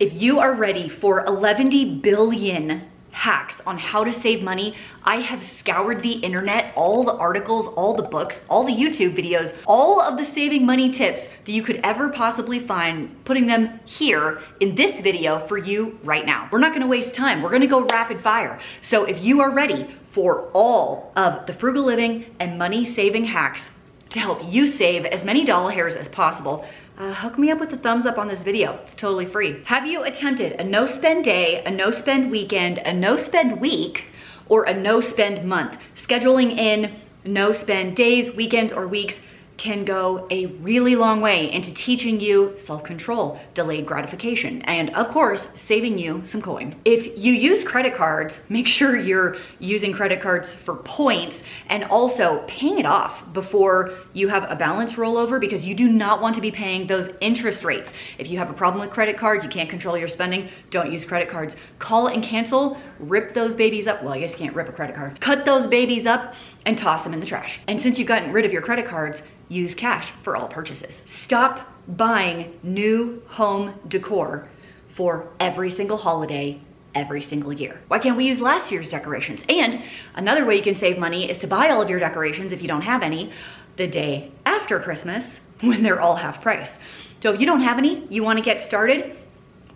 If you are ready for 11 billion hacks on how to save money, I have scoured the internet, all the articles, all the books, all the YouTube videos, all of the saving money tips that you could ever possibly find, putting them here in this video for you right now. We're not gonna waste time. We're gonna go rapid fire. So if you are ready for all of the frugal living and money saving hacks to help you save as many dollar hairs as possible, hook me up with a thumbs up on this video. It's totally free. Have you attempted a no spend day, a no spend weekend, a no spend week, or a no spend month? Scheduling in no spend days, weekends, or weeks can go a really long way into teaching you self-control, delayed gratification, and of course, saving you some coin. If you use credit cards, make sure you're using credit cards for points and also paying it off before you have a balance rollover, because you do not want to be paying those interest rates. If you have a problem with credit cards, you can't control your spending, don't use credit cards. Call and cancel, rip those babies up. Well, I guess you can't rip a credit card. Cut those babies up and toss them in the trash. And since you've gotten rid of your credit cards, use cash for all purchases. Stop buying new home decor for every single holiday, every single year. Why can't we use last year's decorations? And another way you can save money is to buy all of your decorations, if you don't have any, the day after Christmas when they're all half price. So if you don't have any, you want to get started,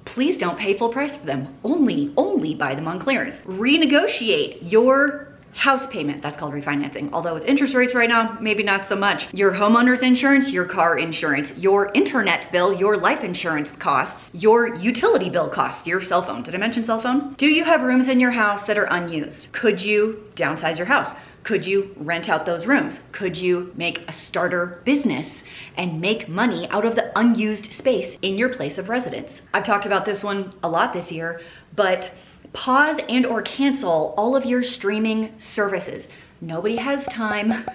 please don't pay full price for them. Only buy them on clearance. Renegotiate your house payment. That's called refinancing. Although with interest rates right now, maybe not so much. Your homeowner's insurance, your car insurance, your internet bill, your life insurance costs, your utility bill costs, your cell phone. Did I mention cell phone? Do you have rooms in your house that are unused? Could you downsize your house? Could you rent out those rooms? Could you make a starter business and make money out of the unused space in your place of residence? I've talked about this one a lot this year, but pause and or cancel all of your streaming services. Nobody has time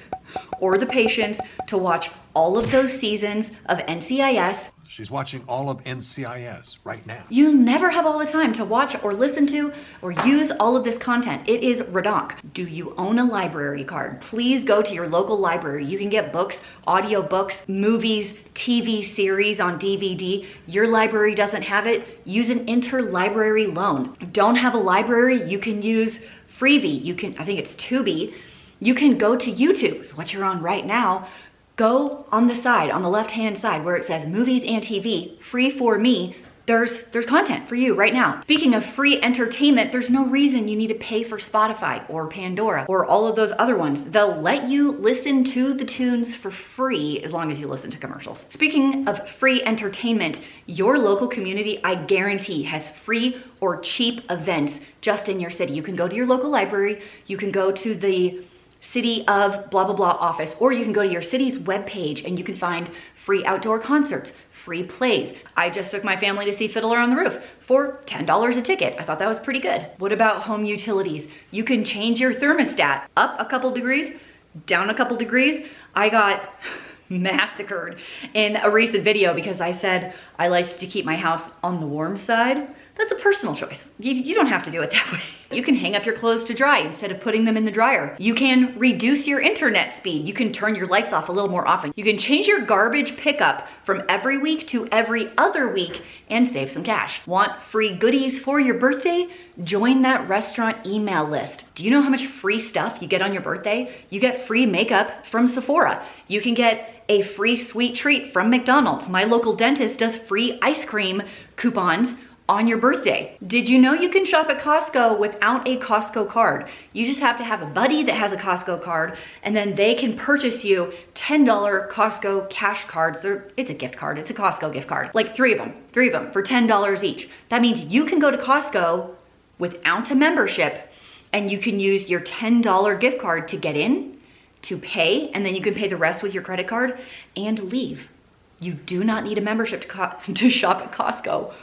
or the patience to watch all of those seasons of NCIS. She's watching all of NCIS right now. You'll never have all the time to watch or listen to or use all of this content. It is redonk. Do you own a library card? Please go to your local library. You can get books, audio books, movies, TV series on DVD. Your library doesn't have it, use an interlibrary loan. Don't have a library, you can use Freebie. I think it's Tubi. You can go to YouTube, is what you're on right now. Go on the side, on the left-hand side where it says movies and TV, free for me. There's content for you right now. Speaking of free entertainment, there's no reason you need to pay for Spotify or Pandora or all of those other ones. They'll let you listen to the tunes for free as long as you listen to commercials. Speaking of free entertainment, your local community, I guarantee, has free or cheap events just in your city. You can go to your local library, you can go to the city of blah, blah, blah office, or you can go to your city's webpage and you can find free outdoor concerts, free plays. I just took my family to see Fiddler on the Roof for $10 a ticket. I thought that was pretty good. What about home utilities? You can change your thermostat up a couple degrees, down a couple degrees. I got massacred in a recent video because I said I liked to keep my house on the warm side. That's a personal choice. You don't have to do it that way. You can hang up your clothes to dry instead of putting them in the dryer. You can reduce your internet speed. You can turn your lights off a little more often. You can change your garbage pickup from every week to every other week and save some cash. Want free goodies for your birthday? Join that restaurant email list. Do you know how much free stuff you get on your birthday? You get free makeup from Sephora. You can get a free sweet treat from McDonald's. My local dentist does free ice cream coupons on your birthday. Did you know you can shop at Costco without a Costco card? You just have to have a buddy that has a Costco card, and then they can purchase you $10 Costco cash cards. It's a gift card, it's a Costco gift card. Like three of them for $10 each. That means you can go to Costco without a membership and you can use your $10 gift card to get in, to pay, and then you can pay the rest with your credit card and leave. You do not need a membership to shop at Costco.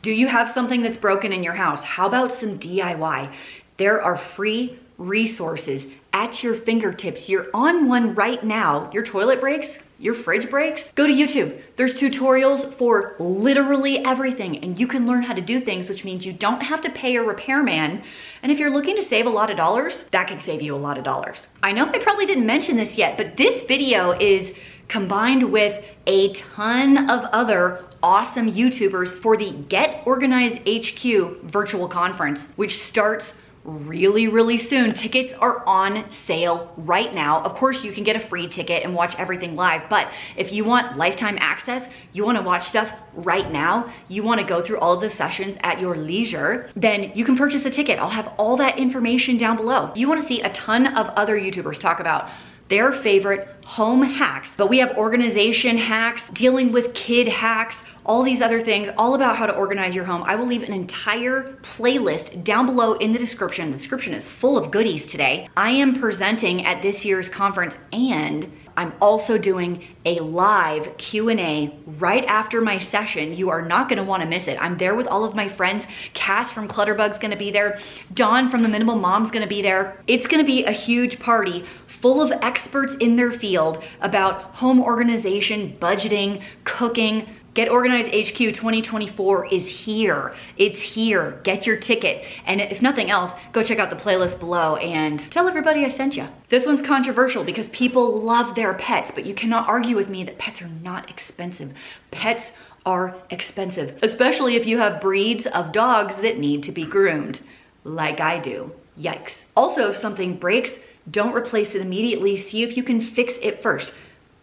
Do you have something that's broken in your house? How about some DIY? There are free resources at your fingertips. You're on one right now. Your toilet breaks, your fridge breaks. Go to YouTube. There's tutorials for literally everything, and you can learn how to do things, which means you don't have to pay a repairman. And if you're looking to save a lot of dollars, that can save you a lot of dollars. I know I probably didn't mention this yet, but this video is combined with a ton of other awesome YouTubers for the Get Organized HQ virtual conference, which starts really soon. Tickets are on sale right now. Of course, you can get a free ticket and watch everything live, but if you want lifetime access, you want to watch stuff right now, you want to go through all of the sessions at your leisure, then you can purchase a ticket. I'll have all that information down below. You want to see a ton of other YouTubers talk about their favorite home hacks, but we have organization hacks, dealing with kid hacks, all these other things, all about how to organize your home. I will leave an entire playlist down below in the description. The description is full of goodies today. I am presenting at this year's conference, and I'm also doing a live Q&A right after my session. You are not gonna wanna miss it. I'm there with all of my friends. Cass from Clutterbug's gonna be there. Dawn from The Minimal Mom's gonna be there. It's gonna be a huge party full of experts in their field about home organization, budgeting, cooking. Get Organized HQ 2024 is here. It's here. Get your ticket. And if nothing else, go check out the playlist below and tell everybody I sent you. This one's controversial because people love their pets, but you cannot argue with me that pets are not expensive. Pets are expensive, especially if you have breeds of dogs that need to be groomed, like I do. Yikes. Also, if something breaks, don't replace it immediately. See if you can fix it first.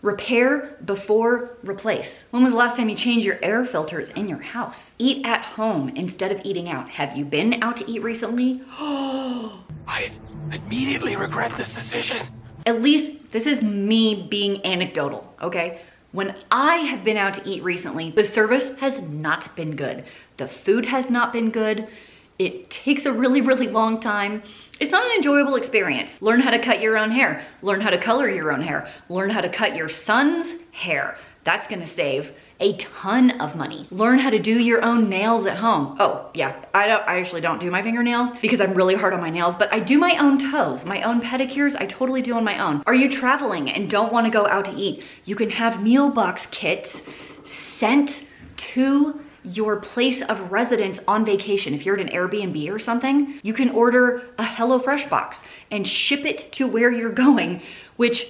Repair before replace. When was the last time you changed your air filters in your house? Eat at home instead of eating out. Have you been out to eat recently? I immediately regret this decision. At least this is me being anecdotal, okay? When I have been out to eat recently, the service has not been good. The food has not been good. It takes a really long time. It's not an enjoyable experience. Learn how to cut your own hair. Learn how to color your own hair. Learn how to cut your son's hair. That's gonna save a ton of money. Learn how to do your own nails at home. Oh yeah, I actually don't do my fingernails because I'm really hard on my nails, but I do my own toes. My own pedicures, I totally do on my own. Are you traveling and don't wanna go out to eat? You can have meal box kits sent to your place of residence on vacation. If you're at an Airbnb or something, you can order a HelloFresh box and ship it to where you're going, which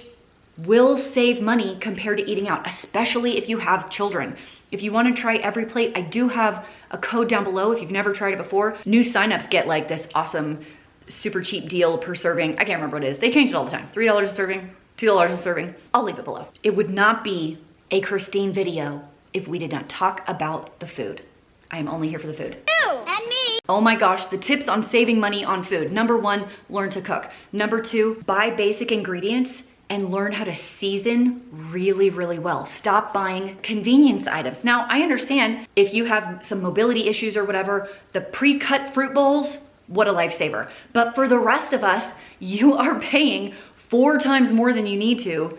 will save money compared to eating out, especially if you have children. If you want to try every plate, I do have a code down below if you've never tried it before. New signups get like this awesome, super cheap deal per serving. I can't remember what it is. They change it all the time. $3 a serving, $2 a serving. I'll leave it below. It would not be a Christine video if we did not talk about the food. I am only here for the food. Ew, and me. Oh my gosh, the tips on saving money on food. Number 1, learn to cook. Number 2, buy basic ingredients and learn how to season really well. Stop buying convenience items. Now, I understand if you have some mobility issues or whatever, the pre-cut fruit bowls, what a lifesaver. But for the rest of us, you are paying 4 times more than you need to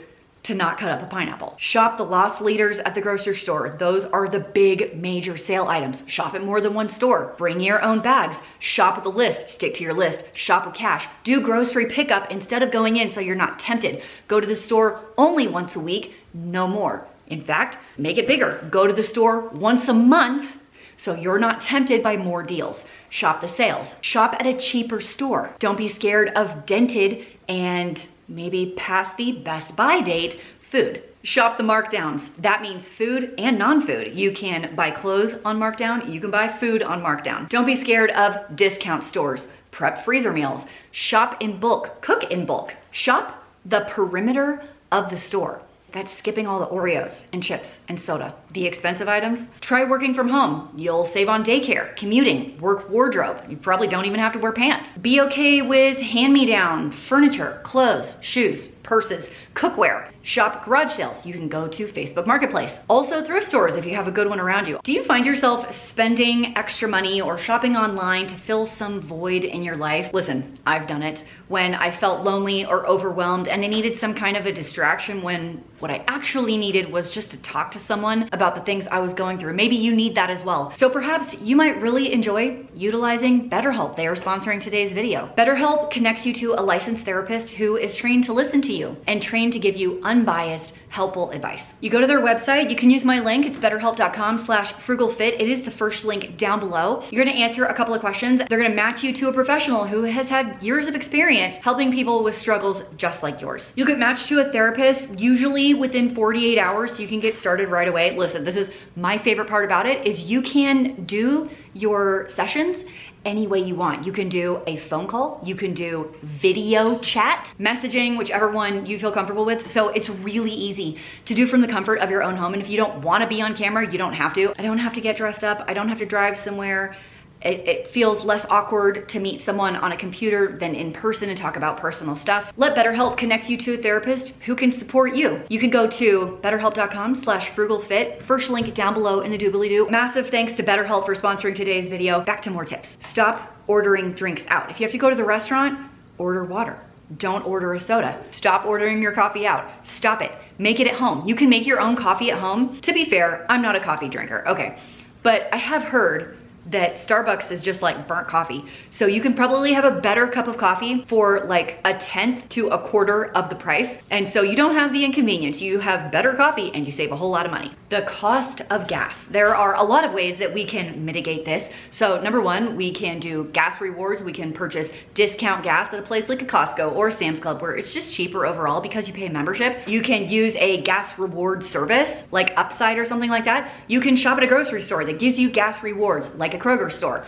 not cut up a pineapple. Shop the loss leaders at the grocery store. Those are the big major sale items. Shop at more than one store. Bring your own bags. Shop with the list. Stick to your list. Shop with cash. Do grocery pickup instead of going in so you're not tempted. Go to the store only once a week, no more. In fact, make it bigger. Go to the store once a month so you're not tempted by more deals. Shop the sales. Shop at a cheaper store. Don't be scared of dented and maybe past the best by date food. Shop the markdowns. That means food and non-food. You can buy clothes on markdown. You can buy food on markdown. Don't be scared of discount stores. Prep freezer meals. Shop in bulk. Cook in bulk. Shop the perimeter of the store. That's skipping all the Oreos and chips and soda. The expensive items, try working from home. You'll save on daycare, commuting, work wardrobe. You probably don't even have to wear pants. Be okay with hand-me-down, furniture, clothes, shoes, purses, cookware. Shop garage sales. You can go to Facebook Marketplace. Also thrift stores if you have a good one around you. Do you find yourself spending extra money or shopping online to fill some void in your life? Listen, I've done it. When I felt lonely or overwhelmed and I needed some kind of a distraction when what I actually needed was just to talk to someone about the things I was going through. Maybe you need that as well. So perhaps you might really enjoy utilizing BetterHelp. They are sponsoring today's video. BetterHelp connects you to a licensed therapist who is trained to listen to you and trained to give you unbiased helpful advice. You go to their website, you can use my link, it's betterhelp.com/frugalfit. It is the first link down below. You're gonna answer a couple of questions. They're gonna match you to a professional who has had years of experience helping people with struggles just like yours. You'll get matched to a therapist, usually within 48 hours, so you can get started right away. Listen, this is my favorite part about it, is you can do your sessions any way you want. You can do a phone call, you can do video chat, messaging, whichever one you feel comfortable with. So it's really easy to do from the comfort of your own home. And if you don't want to be on camera, you don't have to. I don't have to get dressed up. I don't have to drive somewhere. It feels less awkward to meet someone on a computer than in person and talk about personal stuff. Let BetterHelp connect you to a therapist who can support you. You can go to betterhelp.com/frugalfit. First link down below in the doobly-doo. Massive thanks to BetterHelp for sponsoring today's video. Back to more tips. Stop ordering drinks out. If you have to go to the restaurant, order water. Don't order a soda. Stop ordering your coffee out. Stop it. Make it at home. You can make your own coffee at home. To be fair, I'm not a coffee drinker, okay. But I have heard that Starbucks is just like burnt coffee. So you can probably have a better cup of coffee for like 1/10 to 1/4 of the price. And so you don't have the inconvenience. You have better coffee and you save a whole lot of money. The cost of gas. There are a lot of ways that we can mitigate this. So number one, we can do gas rewards. We can purchase discount gas at a place like a Costco or Sam's Club where it's just cheaper overall because you pay a membership. You can use a gas reward service like Upside or something like that. You can shop at a grocery store that gives you gas rewards like a Kroger store.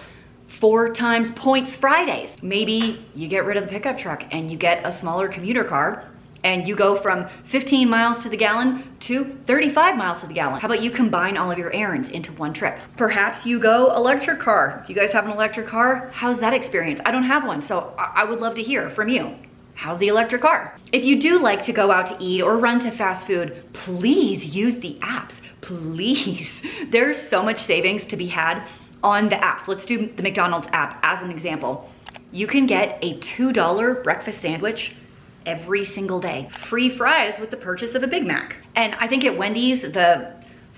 4 times points Fridays. Maybe you get rid of the pickup truck and you get a smaller commuter car and you go from 15 miles to the gallon to 35 miles to the gallon. How about you combine all of your errands into one trip? Perhaps you go electric car. If you guys have an electric car, how's that experience? I don't have one, so I would love to hear from you. How's the electric car? If you do like to go out to eat or run to fast food, please use the apps, please. There's so much savings to be had on the apps. Let's do the McDonald's app as an example. You can get a $2 breakfast sandwich every single day. Free fries with the purchase of a Big Mac. And I think at Wendy's, the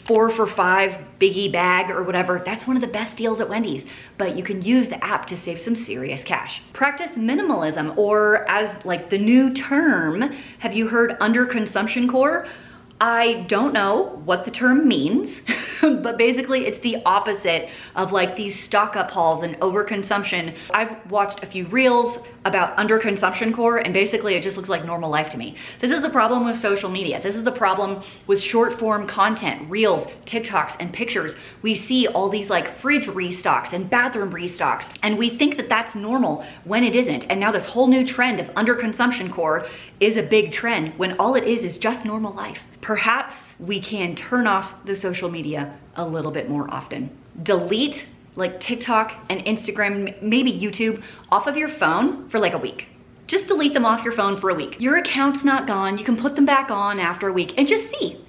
4 for $5 biggie bag or whatever, that's one of the best deals at Wendy's. But you can use the app to save some serious cash. Practice minimalism, or as like the new term, have you heard under consumption core? I don't know what the term means, but basically it's the opposite of like these stock up hauls and overconsumption. I've watched a few reels about underconsumption core, and basically it just looks like normal life to me. This is the problem with social media. This is the problem with short form content, reels, TikToks, and pictures. We see all these like fridge restocks and bathroom restocks, and we think that that's normal when it isn't. And now this whole new trend of underconsumption core is a big trend when all it is just normal life. Perhaps we can turn off the social media a little bit more often. Delete like TikTok and Instagram, maybe YouTube, off of your phone for like a week. Just delete them off your phone for a week. Your account's not gone. You can put them back on after a week and just see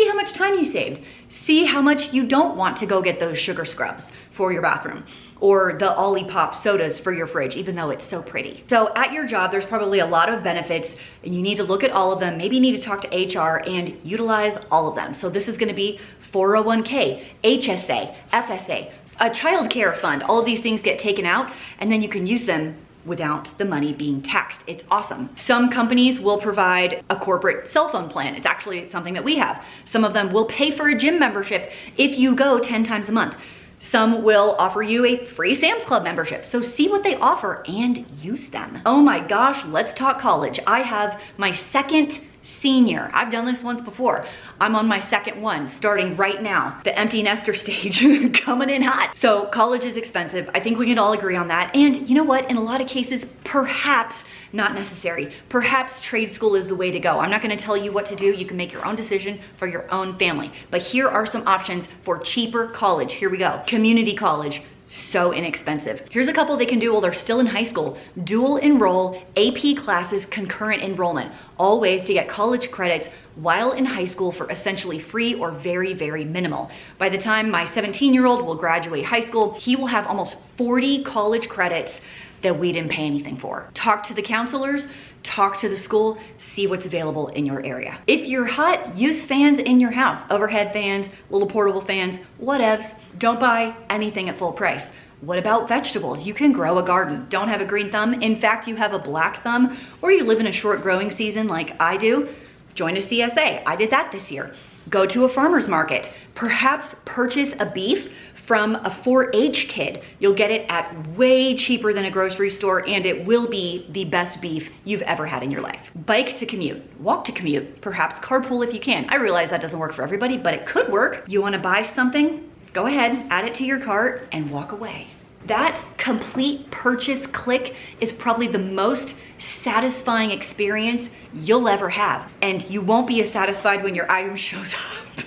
how much time you saved. See how much you don't want to go get those sugar scrubs for your bathroom or the Olipop sodas for your fridge, even though it's so pretty. So at your job, there's probably a lot of benefits and you need to look at all of them. Maybe you need to talk to HR and utilize all of them. So this is gonna be 401k, HSA, FSA, a child care fund. All of these things get taken out and then you can use them without the money being taxed. It's awesome. Some companies will provide a corporate cell phone plan. It's actually something that we have. Some of them will pay for a gym membership if you go 10 times a month. Some will offer you a free Sam's Club membership. So see what they offer and use them. Oh my gosh, let's talk college. I have my second senior. I've done this once before. I'm on my second one starting right now. The empty nester stage coming in hot. So college is expensive. I think we can all agree on that. And you know what? In a lot of cases, perhaps not necessary. Perhaps trade school is the way to go. I'm not gonna tell you what to do. You can make your own decision for your own family. But here are some options for cheaper college. Here we go. Community college. So inexpensive. Here's a couple they can do while they're still in high school. Dual enroll, AP classes, concurrent enrollment. All ways to get college credits while in high school for essentially free or very, very minimal. By the time my 17-year-old will graduate high school, he will have almost 40 college credits that we didn't pay anything for. Talk to the counselors, talk to the school, see what's available in your area. If you're hot, use fans in your house. Overhead fans, little portable fans, whatevs. Don't buy anything at full price. What about vegetables? You can grow a garden. Don't have a green thumb. In fact, you have a black thumb, or you live in a short growing season like I do. Join a CSA. I did that this year. Go to a farmer's market. Perhaps purchase a beef from a 4-H kid. You'll get it at way cheaper than a grocery store, and it will be the best beef you've ever had in your life. Bike to commute, walk to commute, perhaps carpool if you can. I realize that doesn't work for everybody, but it could work. You wanna buy something? Go ahead, add it to your cart and walk away. That complete purchase click is probably the most satisfying experience you'll ever have. And you won't be as satisfied when your item shows up.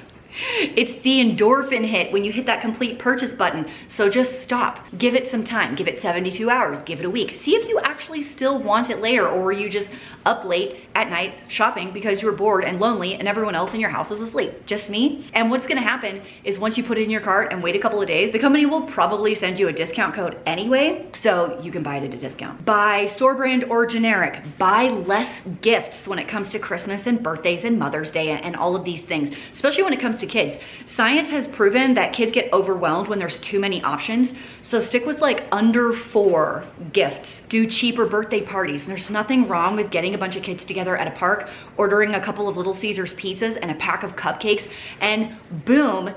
It's the endorphin hit when you hit that complete purchase button. So just stop, give it some time, give it 72 hours, give it a week. See if you actually still want it later, or were you just up late at night shopping because you were bored and lonely and everyone else in your house is asleep. Just me. And what's gonna happen is once you put it in your cart and wait a couple of days, the company will probably send you a discount code anyway, so you can buy it at a discount. Buy store brand or generic. Buy less gifts when it comes to Christmas and birthdays and Mother's Day and all of these things, especially when it comes to kids. Science has proven that kids get overwhelmed when there's too many options, so stick with like under 4 gifts. Do cheaper birthday parties. There's nothing wrong with getting a bunch of kids together at a park, ordering a couple of Little Caesars pizzas and a pack of cupcakes, and boom,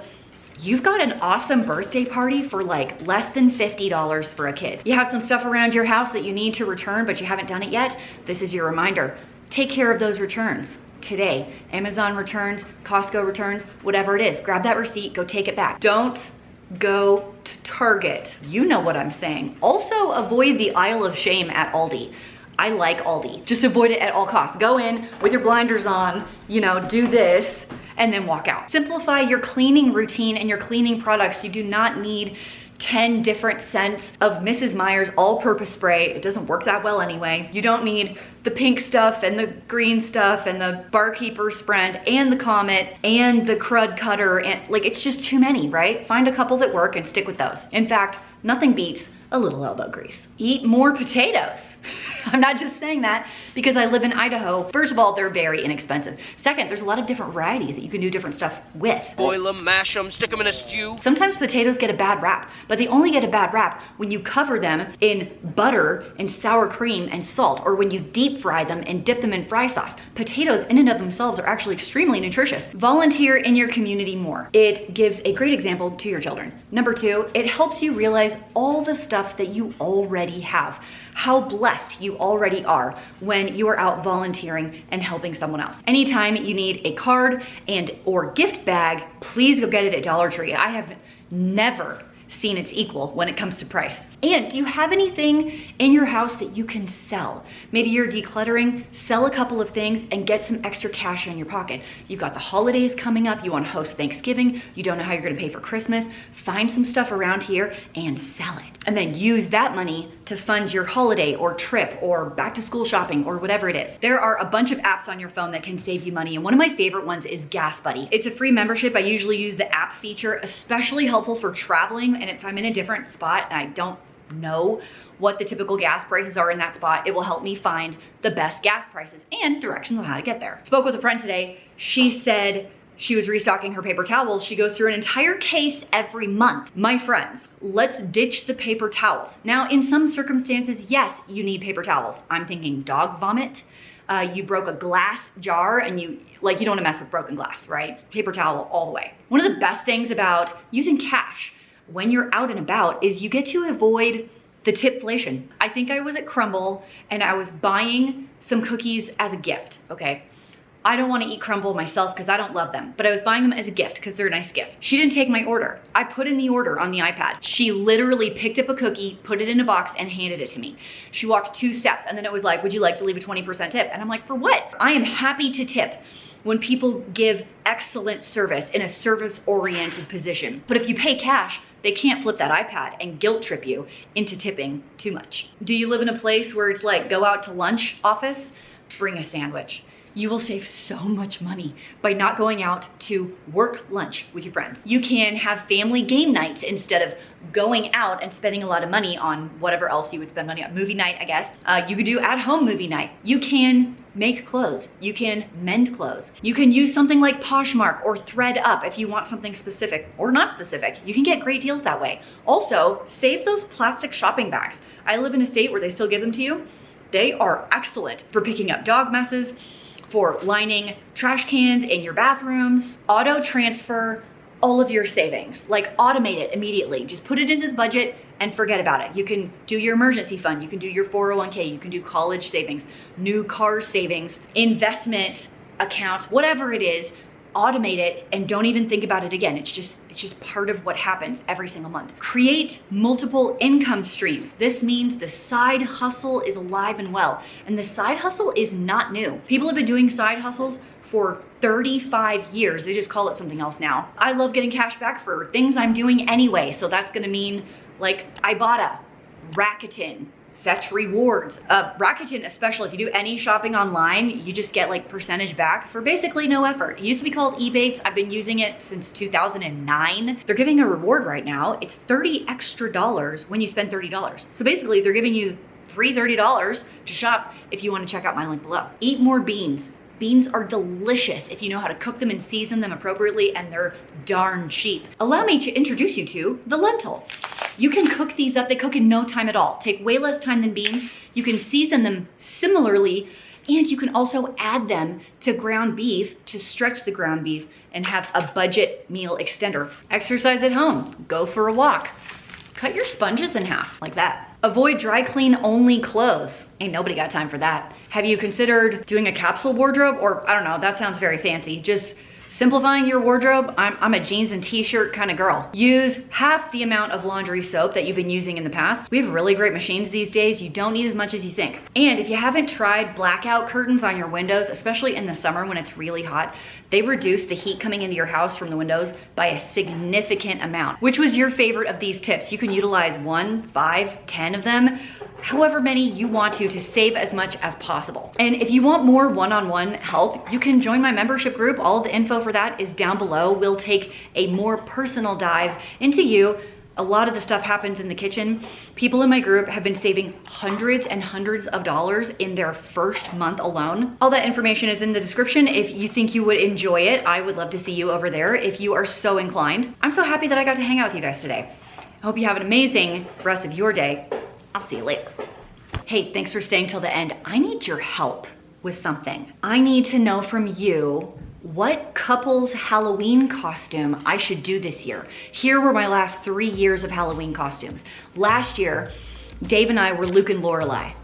you've got an awesome birthday party for like less than $50 for a kid. You have some stuff around your house that you need to return, but you haven't done it yet. This is your reminder. Take care of those returns today. Amazon returns, Costco returns, whatever it is. Grab that receipt, go take it back. Don't go to Target. You know what I'm saying. Also, avoid the aisle of shame at Aldi. I like Aldi. Just avoid it at all costs. Go in with your blinders on, you know, do this, and then walk out. Simplify your cleaning routine and your cleaning products. You do not need 10 different scents of Mrs. Meyer's all-purpose spray. It doesn't work that well anyway. You don't need the pink stuff and the green stuff and the Barkeeper Sprint and the Comet and the Crud Cutter, and like, it's just too many, right? Find a couple that work and stick with those. In fact, nothing beats a little elbow grease. Eat more potatoes. I'm not just saying that because I live in Idaho. First of all, they're very inexpensive. Second, there's a lot of different varieties that you can do different stuff with. Boil them, mash them, stick them in a stew. Sometimes potatoes get a bad rap, but they only get a bad rap when you cover them in butter and sour cream and salt, or when you deep fry them and dip them in fry sauce. Potatoes in and of themselves are actually extremely nutritious. Volunteer in your community more. It gives a great example to your children. Number 2, it helps you realize all the stuff that you already have. How blessed you already are when you are out volunteering and helping someone else. Anytime you need a card and or gift bag, please go get it at Dollar Tree. I have never seen its equal when it comes to price. And do you have anything in your house that you can sell? Maybe you're decluttering, sell a couple of things and get some extra cash in your pocket. You've got the holidays coming up, you want to host Thanksgiving, you don't know how you're going to pay for Christmas, find some stuff around here and sell it. And then use that money to fund your holiday or trip or back to school shopping or whatever it is. There are a bunch of apps on your phone that can save you money, and one of my favorite ones is Gas Buddy. It's a free membership. I usually use the app feature, especially helpful for traveling, and if I'm in a different spot and I don't know what the typical gas prices are in that spot, it will help me find the best gas prices and directions on how to get there. Spoke with a friend today. She said she was restocking her paper towels. She goes through an entire case every month. My friends, let's ditch the paper towels. Now, in some circumstances, yes, you need paper towels. I'm thinking dog vomit. You broke a glass jar and you don't want to mess with broken glass, right? Paper towel all the way. One of the best things about using cash when you're out and about is you get to avoid the tipflation. I think I was at Crumble and I was buying some cookies as a gift, okay? I don't want to eat Crumble myself because I don't love them, but I was buying them as a gift because they're a nice gift. She didn't take my order. I put in the order on the iPad. She literally picked up a cookie, put it in a box, and handed it to me. She walked 2 steps and then it was like, would you like to leave a 20% tip? And I'm like, for what? I am happy to tip when people give excellent service in a service-oriented position. But if you pay cash, they can't flip that iPad and guilt trip you into tipping too much. Do you live in a place where it's like, go out to lunch office, bring a sandwich? You will save so much money by not going out to work lunch with your friends. You can have family game nights instead of going out and spending a lot of money on whatever else you would spend money on. Movie night, I guess. You could do at-home movie night. You can make clothes. You can mend clothes. You can use something like Poshmark or ThreadUp if you want something specific or not specific. You can get great deals that way. Also, save those plastic shopping bags. I live in a state where they still give them to you. They are excellent for picking up dog messes, for lining trash cans in your bathrooms, auto transfer all of your savings, like automate it immediately. Just put it into the budget and forget about it. You can do your emergency fund, you can do your 401k, you can do college savings, new car savings, investment accounts, whatever it is, automate it and don't even think about it again. It's just part of what happens every single month. Create multiple income streams. This means the side hustle is alive and well. And the side hustle is not new. People have been doing side hustles for 35 years. They just call it something else now. I love getting cash back for things I'm doing anyway. So that's gonna mean like Ibotta, Rakuten, Fetch rewards. Rakuten, especially if you do any shopping online, you just get like percentage back for basically no effort. It used to be called Ebates. I've been using it since 2009. They're giving a reward right now. It's $30 extra when you spend $30. So basically they're giving you free $30 to shop if you want to check out my link below. Eat more beans. Beans are delicious if you know how to cook them and season them appropriately, and they're darn cheap. Allow me to introduce you to the lentil. You can cook these up. They cook in no time at all. Take way less time than beans. You can season them similarly, and you can also add them to ground beef to stretch the ground beef and have a budget meal extender. Exercise at home. Go for a walk. Cut your sponges in half, like that. Avoid dry clean only clothes. Ain't nobody got time for that. Have you considered doing a capsule wardrobe? Or I don't know, that sounds very fancy. Just simplifying your wardrobe. I'm a jeans and t-shirt kind of girl. Use half the amount of laundry soap that you've been using in the past. We have really great machines these days. You don't need as much as you think. And if you haven't tried blackout curtains on your windows, especially in the summer when it's really hot, they reduce the heat coming into your house from the windows by a significant amount. Which was your favorite of these tips? You can utilize 1, 5, 10 of them, however many you want to save as much as possible. And if you want more one-on-one help, you can join my membership group. All of the info for that is down below. We'll take a more personal dive into you. A lot of the stuff happens in the kitchen. People in my group have been saving hundreds and hundreds of dollars in their first month alone. All that information is in the description. If you think you would enjoy it, I would love to see you over there if you are so inclined. I'm so happy that I got to hang out with you guys today. I hope you have an amazing rest of your day. I'll see you later. Hey, thanks for staying till the end. I need your help with something. I need to know from you what couple's Halloween costume I should do this year. Here were my last 3 years of Halloween costumes. Last year, Dave and I were Luke and Lorelai.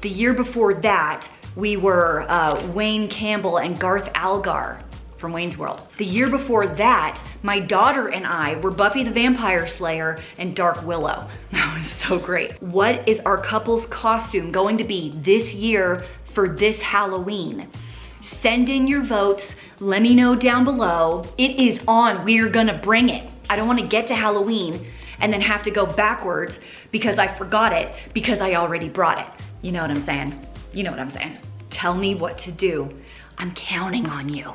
The year before that, we were Wayne Campbell and Garth Algar from Wayne's World. The year before that, my daughter and I were Buffy the Vampire Slayer and Dark Willow. That was so great. What is our couple's costume going to be this year for this Halloween? Send in your votes. Let me know down below. It is on. We're gonna bring it. I don't wanna get to Halloween and then have to go backwards because I forgot it because I already brought it. You know what I'm saying? You know what I'm saying. Tell me what to do. I'm counting on you.